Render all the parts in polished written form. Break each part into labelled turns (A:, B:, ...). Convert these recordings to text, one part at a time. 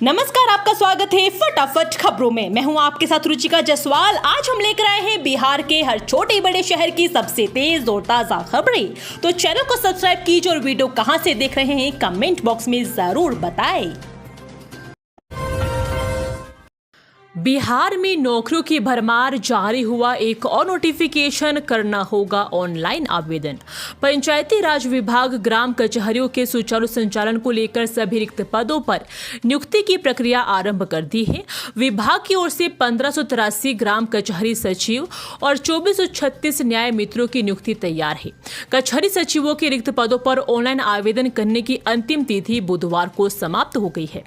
A: नमस्कार, आपका स्वागत है फटाफट खबरों में। मैं हूं आपके साथ रुचिका जायसवाल। आज हम लेकर आए हैं बिहार के हर छोटे बड़े शहर की सबसे तेज और ताजा खबरें। तो चैनल को सब्सक्राइब कीजिए और वीडियो कहां से देख रहे हैं कमेंट बॉक्स में जरूर बताएं। बिहार में नौकरियों की भरमार, जारी हुआ एक और नोटिफिकेशन, करना होगा ऑनलाइन आवेदन। पंचायती राज विभाग ग्राम कचहरियों के सुचारू संचालन को लेकर सभी रिक्त पदों पर नियुक्ति की प्रक्रिया आरंभ कर दी है। विभाग की ओर से 1583 ग्राम कचहरी सचिव और 2436 न्याय मित्रों की नियुक्ति तैयार है। कचहरी सचिवों के रिक्त पदों पर ऑनलाइन आवेदन करने की अंतिम तिथि बुधवार को समाप्त हो गई है।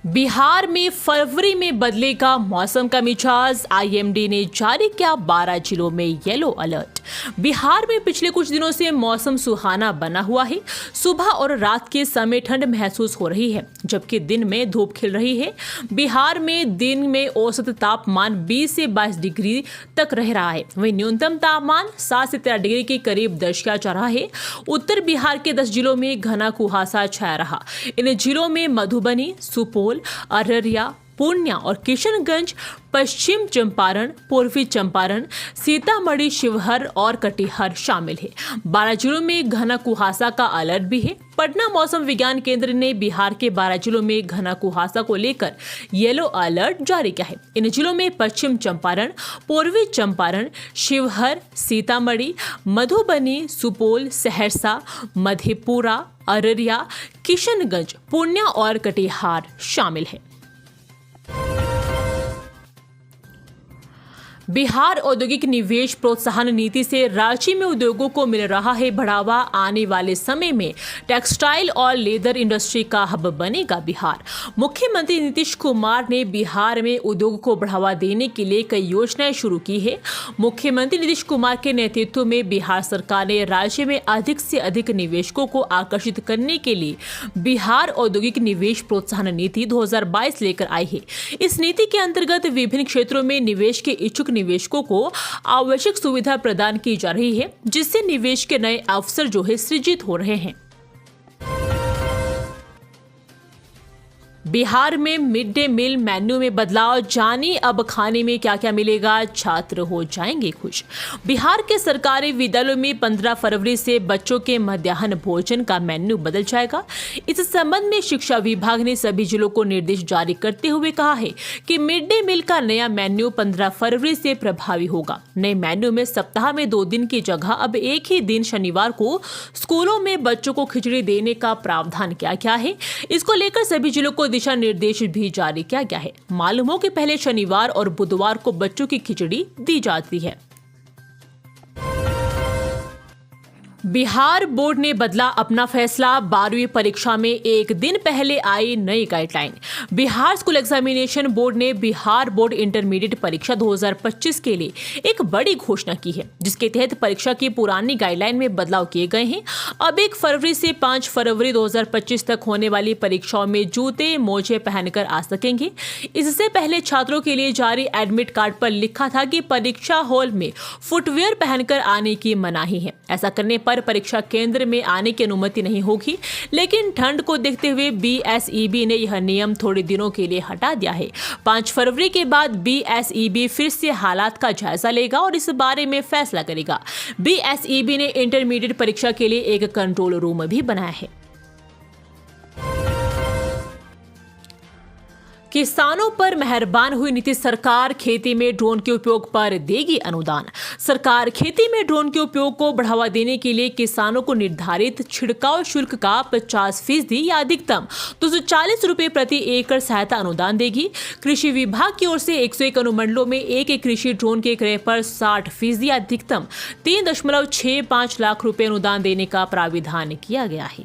A: बिहार में फरवरी में बदलेगा मौसम का मिजाज, आईएमडी ने जारी किया 12 जिलों में येलो अलर्ट। बिहार में पिछले कुछ दिनों से मौसम सुहाना बना हुआ है। सुबह और रात के समय ठंड महसूस हो रही है, जबकि दिन में धूप खिल रही है। बिहार में दिन में औसत तापमान 20 से 22 डिग्री तक रह रहा है, वहीं न्यूनतम तापमान 7 से 13 डिग्री के करीब दर्ज किया जा रहा है। उत्तर बिहार के 10 जिलों में घना कुहासा छाया रहा। इन जिलों में मधुबनी, सुपौल, अररिया, पूर्णिया और किशनगंज, पश्चिम चंपारण, पूर्वी चंपारण, सीतामढ़ी, शिवहर और कटिहार शामिल है। 12 जिलों में घना कुहासा का अलर्ट भी है। पटना मौसम विज्ञान केंद्र ने बिहार के 12 जिलों में घना कुहासा को लेकर येलो अलर्ट जारी किया है। इन जिलों में पश्चिम चंपारण, पूर्वी चंपारण, शिवहर, सीतामढ़ी, मधुबनी, सुपौल, सहरसा, मधेपुरा, अररिया, किशनगंज, पूर्णिया और कटिहार शामिल है। बिहार औद्योगिक निवेश प्रोत्साहन नीति से राज्य में उद्योगों को मिल रहा है बढ़ावा। आने वाले समय में टेक्सटाइल और लेदर इंडस्ट्री का हब बनेगा बिहार। मुख्यमंत्री नीतीश कुमार ने बिहार में उद्योग को बढ़ावा देने के लिए कई योजनाएं शुरू की है। मुख्यमंत्री नीतीश कुमार के नेतृत्व में बिहार सरकार ने राज्य में अधिक से अधिक निवेशकों को आकर्षित करने के लिए बिहार औद्योगिक निवेश प्रोत्साहन नीति 2022 लेकर आई है। इस नीति के अंतर्गत विभिन्न क्षेत्रों में निवेश के इच्छुक निवेशकों को आवश्यक सुविधा प्रदान की जा रही है, जिससे निवेश के नए अवसर जो है सृजित हो रहे हैं। बिहार में मिड डे मील मेन्यू में बदलाव, जानिए अब खाने में क्या क्या मिलेगा, छात्र हो जाएंगे खुश। बिहार के सरकारी विद्यालयों में 15 फरवरी से बच्चों के मध्याह्न भोजन का मेन्यू बदल जाएगा। इस संबंध में शिक्षा विभाग ने सभी जिलों को निर्देश जारी करते हुए कहा है कि मिड डे मील का नया मेन्यू 15 फरवरी से प्रभावी होगा। नए मेन्यू में सप्ताह में 2 दिन की जगह अब एक ही दिन शनिवार को स्कूलों में बच्चों को खिचड़ी देने का प्रावधान किया गया है। इसको लेकर सभी जिलों को दिशा निर्देश भी जारी किया गया है। मालूम हो कि पहले शनिवार और बुधवार को बच्चों की खिचड़ी दी जाती है। बिहार बोर्ड ने बदला अपना फैसला, 12वीं परीक्षा में एक दिन पहले आई नई guideline. Bihar school examination board ने बिहार बोर्ड इंटरमीडिएट परीक्षा 2025 के लिए एक बड़ी घोषणा की है, जिसके तहत परीक्षा की पुरानी गाइडलाइन में बदलाव किए गए हैं। अब 1 फरवरी से 5 फरवरी 2025 तक होने वाली परीक्षाओं में जूते मोजे पहनकर आ सकेंगे। इससे पहले छात्रों के लिए जारी एडमिट कार्ड पर लिखा था कि परीक्षा हॉल में फुटवियर पहनकर आने की मनाही है। ऐसा करने पर परीक्षा केंद्र में आने की अनुमति नहीं होगी, लेकिन ठंड को देखते हुए बीएसईबी ने यह नियम थोड़े दिनों के लिए हटा दिया है। 5 फरवरी के बाद बीएसईबी फिर से हालात का जायजा लेगा और इस बारे में फैसला करेगा। बीएसईबी ने इंटरमीडिएट परीक्षा के लिए एक कंट्रोल रूम भी बनाया है। किसानों पर मेहरबान हुई नीतीश सरकार, खेती में ड्रोन के उपयोग पर देगी अनुदान। सरकार खेती में ड्रोन के उपयोग को बढ़ावा देने के लिए किसानों को निर्धारित छिड़काव शुल्क का 50% या अधिकतम 240 रुपए प्रति एकड़ सहायता अनुदान देगी। कृषि विभाग की ओर से 101 अनुमंडलों में एक कृषि ड्रोन के क्रय पर 60% या अधिकतम 3.65 लाख रुपए अनुदान देने का प्राविधान किया गया है।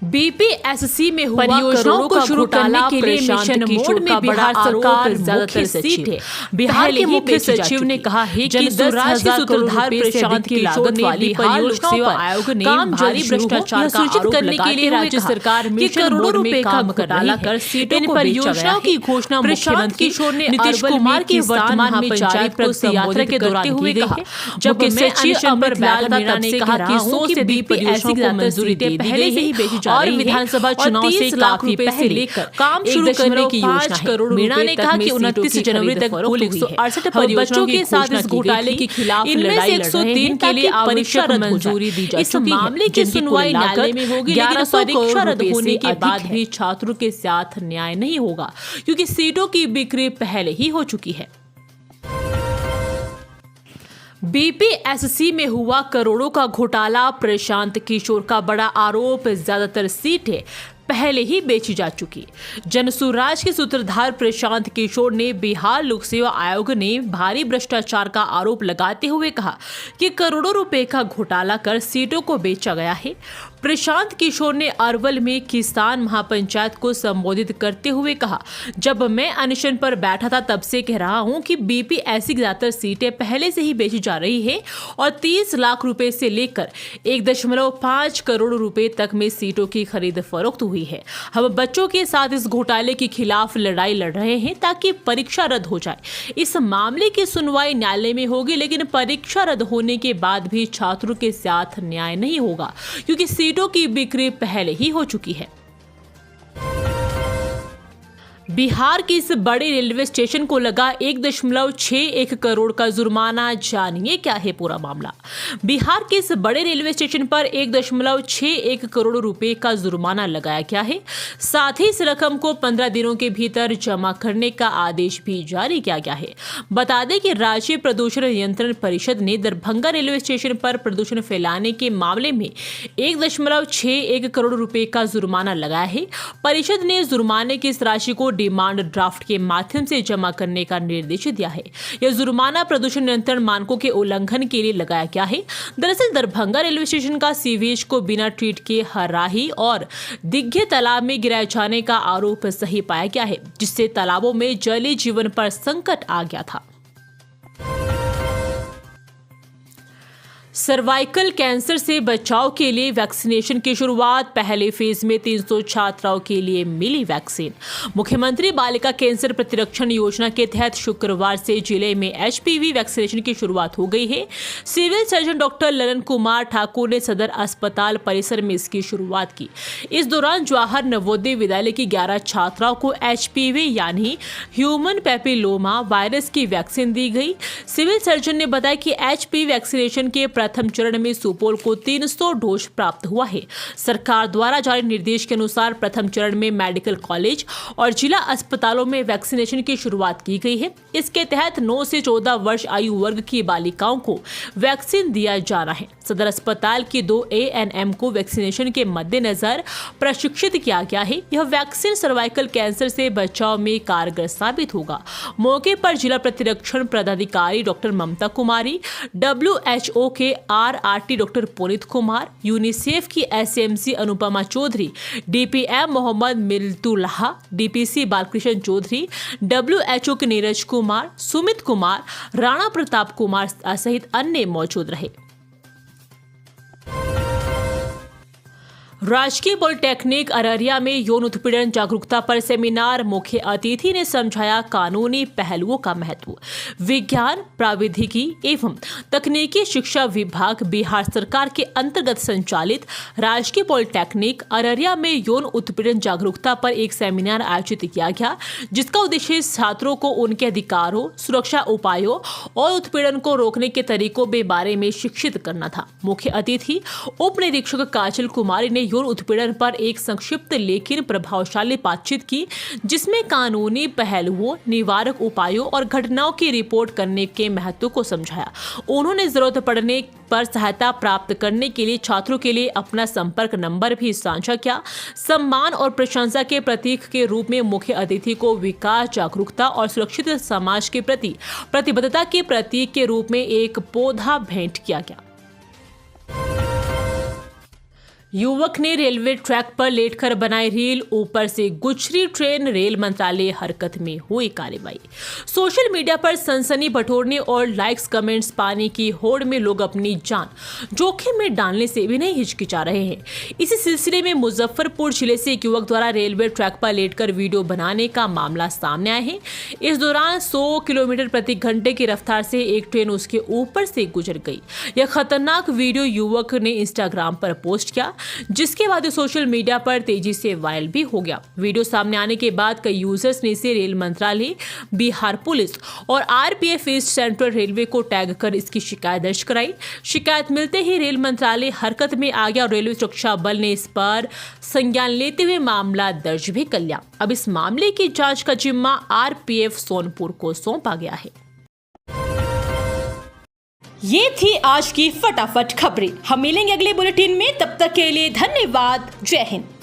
A: बीपीएससी में हुआ परियोजनाओं को शुरू करने के लिए मिशन मोड में बिहार सरकार ज्यादातर सीट है। बिहार के मुख्य सचिव ने कहा है कि 10,000 करोड़ रुपए से अधिक की लागत वाली परियोजनाओं पर आयोग ने भारी भ्रष्टाचार का आरोप करने के लिए राज्य सरकार में करोड़ों रुपए का घोटाला कर सीटों को परियोजनाओं की घोषणा मुख्यमंत्री नीतीश कुमार की वर्तमान में जारी प्रगति यात्रा के दौरान हुए कहा, जब सचिव अमर लाल मीणा ने कहा कि 100 से अधिक परियोजनाओं को मंजूरी दे पहले से ही भेजी जा और विधानसभा चुनाव से काफी पहले लेकर काम शुरू करने की योजना है। मीणा ने कहा कि 29 जनवरी तक कुल 168 परियोजनाओं के साथ इस घोटाले के खिलाफ लड़ाई लड़ रहे हैं ताकि परीक्षा रद्द मंजूरी दी जा चुकी है। इस मामले की सुनवाई न्यायालय में होगी, लेकिन परीक्षा रद्द होने के बाद भी छात्रों के साथ न्याय नहीं होगा क्योंकि सीटों की बिक्री पहले ही हो चुकी है। बीपीएससी में हुआ करोड़ों का घोटाला, प्रशांत किशोर का बड़ा आरोप, ज्यादातर सीटें पहले ही बेची जा चुकी। जनसुराज के सूत्रधार प्रशांत किशोर ने बिहार लोक सेवा आयोग ने भारी भ्रष्टाचार का आरोप लगाते हुए कहा कि करोड़ों रुपए का घोटाला कर सीटों को बेचा गया है। प्रशांत किशोर ने अरवल में किसान महापंचायत को संबोधित करते हुए कहा, जब मैं अनशन पर बैठा था तब से कह रहा हूं कि बीपीएससी की ज्यादातर सीटें पहले से ही बेची जा रही है और 30 लाख रुपए से लेकर 1.5 करोड़ रुपए तक में सीटों की खरीद फरोख्त हुई है। हम बच्चों के साथ इस घोटाले के खिलाफ लड़ाई लड़ रहे हैं ताकि परीक्षा रद्द हो जाए। इस मामले की सुनवाई न्यायालय में होगी, लेकिन परीक्षा रद्द होने के बाद भी छात्रों के साथ न्याय नहीं होगा क्योंकि सीटों की बिक्री पहले ही हो चुकी है। बिहार के इस बड़े रेलवे स्टेशन को लगा 1.61 करोड़ का जुर्माना, जानिए क्या है पूरा मामला। बिहार के इस बड़े रेलवे स्टेशन पर 1.61 करोड़ रुपए का जुर्माना लगाया गया है। साथ ही इस रकम को 15 दिनों के भीतर जमा करने का आदेश भी जारी किया गया है। बता दें कि राज्य प्रदूषण नियंत्रण परिषद ने दरभंगा रेलवे स्टेशन पर प्रदूषण फैलाने के मामले में 1.61 करोड़ रुपए का जुर्माना लगाया है। परिषद ने जुर्माने की इस राशि को डिमांड ड्राफ्ट के माध्यम से जमा करने का निर्देश दिया है। यह जुर्माना प्रदूषण नियंत्रण मानकों के उल्लंघन के लिए लगाया गया है। दरअसल दरभंगा रेलवे स्टेशन का सीवेज को बिना ट्रीट के हराही और दिग्घे तालाब में गिराए जाने का आरोप सही पाया गया है, जिससे तालाबों में जलीय जीवन पर संकट आ गया था। सर्वाइकल कैंसर से बचाव के लिए वैक्सीनेशन की शुरुआत, पहले फेज में 300 छात्राओं के लिए मिली वैक्सीन। मुख्यमंत्री बालिका कैंसर प्रतिरक्षण योजना के तहत शुक्रवार से जिले में एचपीवी वैक्सीनेशन की शुरुआत हो गई है। Civil surgeon doctor Lalan Kumar Thakur ने सदर अस्पताल परिसर में इसकी शुरुआत की। इस दौरान जवाहर नवोदय विद्यालय की 11 छात्राओं को एचपीवी यानी ह्यूमन पैपिलोमा वायरस की वैक्सीन दी गई। सिविल सर्जन ने बताया कि एचपीवी वैक्सीनेशन के प्रथम चरण में सुपौल को 300 डोज प्राप्त हुआ है। सरकार द्वारा जारी निर्देश के अनुसार प्रथम चरण में मेडिकल कॉलेज और जिला अस्पतालों में वैक्सीनेशन की शुरुआत की गई है। इसके तहत 9 से 14 वर्ष आयु वर्ग की बालिकाओं को वैक्सीन दिया जाना है। सदर अस्पताल की 2 एएनएम को वैक्सीनेशन के मद्देनजर प्रशिक्षित किया गया है। यह वैक्सीन सर्वाइकल कैंसर से बचाव में कारगर साबित होगा। मौके पर जिला प्रतिरक्षण पदाधिकारी डॉक्टर ममता कुमारी, WHO के RRT doctor Puneet Kumar, UNICEF की SMC Anupama Chaudhary, DPM Mohammad Miltullah, DPC Balkrishna Chaudhary, WHO के नीरज कुमार, सुमित कुमार, राणा प्रताप कुमार सहित अन्य मौजूद रहे। राजकीय पॉलिटेक्निक अररिया में यौन उत्पीड़न जागरूकता पर सेमिनार, मुख्य अतिथि ने समझाया कानूनी पहलुओं का महत्व। विज्ञान, प्राविधिकी एवं तकनीकी शिक्षा विभाग बिहार सरकार के अंतर्गत संचालित राजकीय पॉलिटेक्निक अररिया में यौन उत्पीड़न जागरूकता पर एक सेमिनार आयोजित किया गया, जिसका उद्देश्य छात्रों को उनके अधिकारों, सुरक्षा उपायों और उत्पीड़न को रोकने के तरीकों के बारे में शिक्षित करना था। मुख्य अतिथि उप निरीक्षक काजल कुमारी ने यौन उत्पीड़न पर एक संक्षिप्त लेकिन प्रभावशाली बातचीत की, जिसमें कानूनी पहलुओं, निवारक उपायों और घटनाओं की रिपोर्ट करने के महत्व को समझाया। उन्होंने जरूरत पड़ने पर सहायता प्राप्त करने के लिए छात्रों के लिए अपना संपर्क नंबर भी साझा किया। सम्मान और प्रशंसा के प्रतीक के रूप में मुख्य अतिथि को विकास, जागरूकता और सुरक्षित समाज के प्रति प्रतिबद्धता के प्रतीक के रूप में एक पौधा भेंट किया गया। युवक ने रेलवे ट्रैक पर लेटकर बनाई रील, ऊपर से गुजरी ट्रेन, रेल मंत्रालय हरकत में हुई कार्रवाई। सोशल मीडिया पर सनसनी बटोरने और लाइक्स कमेंट्स पाने की होड़ में लोग अपनी जान जोखिम में डालने से भी नहीं हिचकिचा रहे हैं। इसी सिलसिले में मुजफ्फरपुर जिले से एक युवक द्वारा रेलवे ट्रैक पर लेटकर वीडियो बनाने का मामला सामने आया है। इस दौरान 100 किलोमीटर प्रति घंटे की रफ्तार से एक ट्रेन उसके ऊपर से गुजर गई। यह खतरनाक वीडियो युवक ने इंस्टाग्राम पर पोस्ट किया, जिसके बाद सोशल मीडिया पर तेजी से वायरल भी हो गया। वीडियो सामने आने के बाद कई यूजर्स ने इसे रेल मंत्रालय, बिहार पुलिस और आरपीएफ ईस्ट सेंट्रल रेलवे को टैग कर इसकी शिकायत दर्ज कराई। शिकायत मिलते ही रेल मंत्रालय हरकत में आ गया और रेलवे सुरक्षा बल ने इस पर संज्ञान लेते हुए मामला दर्ज भी कर लिया। अब इस मामले की जांच का जिम्मा आरपीएफ सोनपुर को सौंपा गया है। ये थी आज की फटाफट खबरें। हम मिलेंगे अगले बुलेटिन में, तब तक के लिए धन्यवाद। जय हिंद।